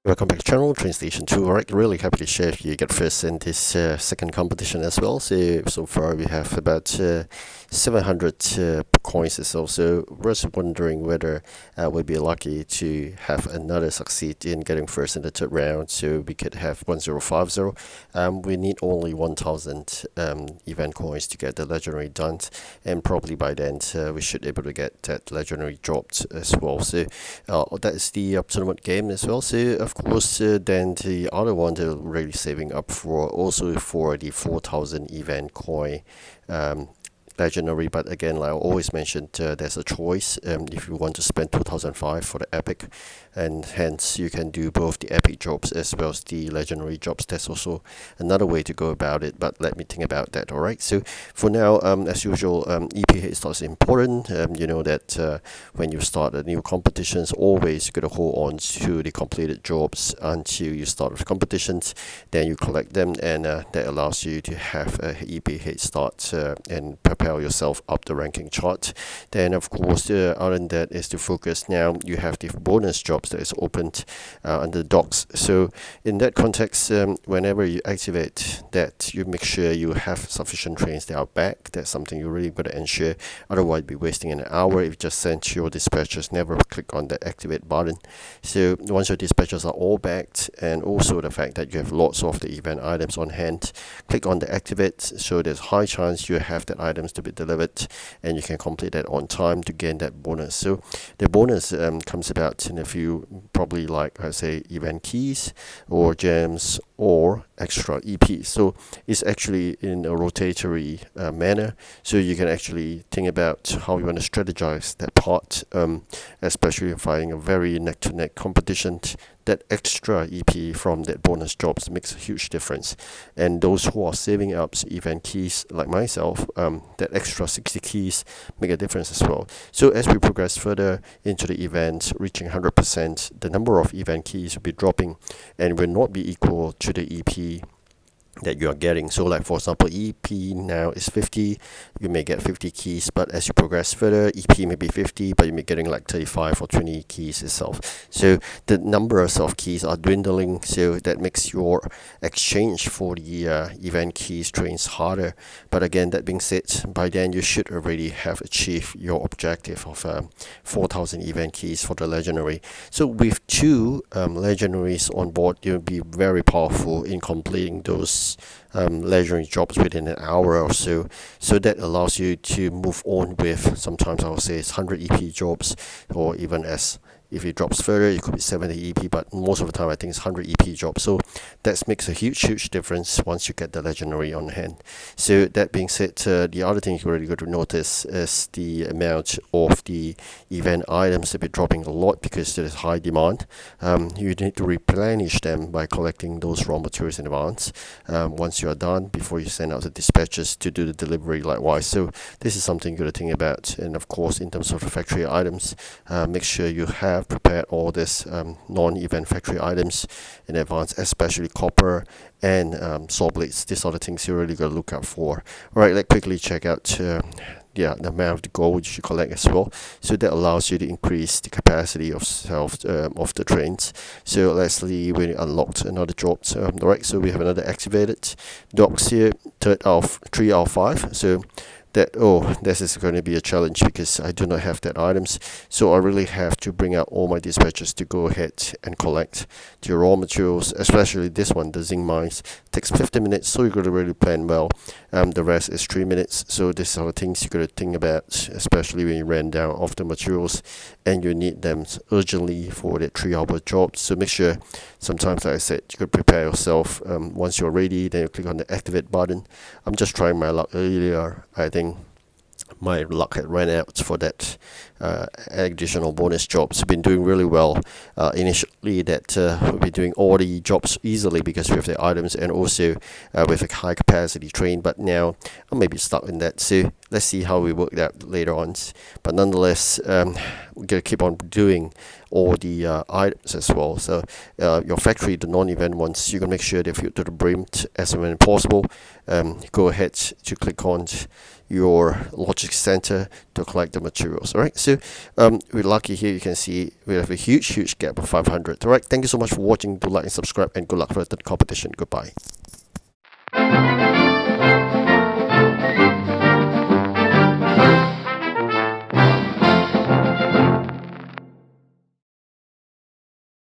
Welcome back to the channel, TrainStation2. Alright, really happy to share if you get first in this second competition as well. So far we have about 700 coins or so. So we're just wondering whether we'll be lucky to have another succeed in getting first in the third round. So we could have 1050. We need only 1000 event coins to get the legendary done, and probably by then we should be able to get that legendary dropped as well. So that is the tournament game as well. So of course, then the other one they're really saving up for also for the 4000 event coin legendary. But again, like I always mentioned, there's a choice if you want to spend 2005 for the epic, and hence you can do both the epic jobs as well as the legendary jobs. That's also another way to go about it, but let me think about that. Alright, so for now, as usual, EP hit start is important. You know that when you start a new competitions, always you gotta hold on to the completed jobs until you start with competitions, then you collect them, and that allows you to have a EP hit start and propel yourself up the ranking chart. Then of course, other than that is to focus. Now you have the bonus jobs that is opened under docs. So in that context, whenever you activate that, you make sure you have sufficient trains that are back. That's something you really got to ensure, otherwise you'll be wasting an hour if you just send your dispatchers, never click on the activate button. So once your dispatchers are all backed, and also the fact that you have lots of the event items on hand, click on the activate, so there's high chance you have that items to be delivered, and you can complete that on time to gain that bonus. So the bonus comes about in a few, probably like I say, event keys or gems or extra EP. So it's actually in a rotatory manner, so you can actually think about how you want to strategize that part, especially in fighting a very neck-to-neck competition. That extra EP from that bonus jobs makes a huge difference, and those who are saving up event keys like myself, that extra 60 keys make a difference as well. So as we progress further into the event, reaching 100%, the number of event keys will be dropping and will not be equal to the EP that you are getting. So like for example, EP now is 50, you may get 50 keys, but as you progress further, EP may be 50, but you may be getting like 35 or 20 keys itself. So the numbers of keys are dwindling, so that makes your exchange for the event keys trains harder. But again, that being said, by then you should already have achieved your objective of 4000 event keys for the legendary. So with two legendaries on board, you'll be very powerful in completing those legendary jobs within an hour or so. So that allows you to move on with, sometimes I would say it's 100 EP jobs, or even as if it drops further, it could be 70 EP, but most of the time I think it's 100 EP jobs. So that makes a huge difference once you get the legendary on hand. So that being said, the other thing you really got to notice is the amount of the event items that be dropping a lot because there is high demand. You need to replenish them by collecting those raw materials in advance once you are done, before you send out the dispatches to do the delivery likewise. So this is something you got to think about. And of course, in terms of the factory items, make sure you have prepared all this non-event factory items in advance, especially copper and saw blades. These are the things you really got to look out for. Alright, let's quickly check out the amount of the gold you should collect as well. So that allows you to increase the capacity of the trains. So let's see, we unlocked another job. Alright, so we have another activated docks here, 3 out of 5. So this is going to be a challenge because I do not have that items, so I really have to bring out all my dispatches to go ahead and collect the raw materials, especially this one, the zinc mines. Takes 50 minutes, so you got to really plan well. The rest is 3 minutes, so these are the things you got to think about, especially when you ran down of the materials and you need them urgently for that 3-hour job. So make sure, sometimes like I said, you could prepare yourself. Once you're ready, then you click on the activate button. I'm just trying my luck earlier. I think my luck had ran out for that additional bonus jobs. Been doing really well initially, that we'll be doing all the jobs easily because we have the items, and also with a high capacity train, but now I may be stuck in that. So let's see how we work that later on. But nonetheless, we're gonna keep on doing all the items as well. So your factory, the non-event ones, you can make sure they fill to the brim as and when possible. Go ahead to click on your logic center to collect the materials. All right, so we're lucky here. You can see we have a huge gap of 500. All right, thank you so much for watching. Do like and subscribe, and good luck for the competition. Goodbye.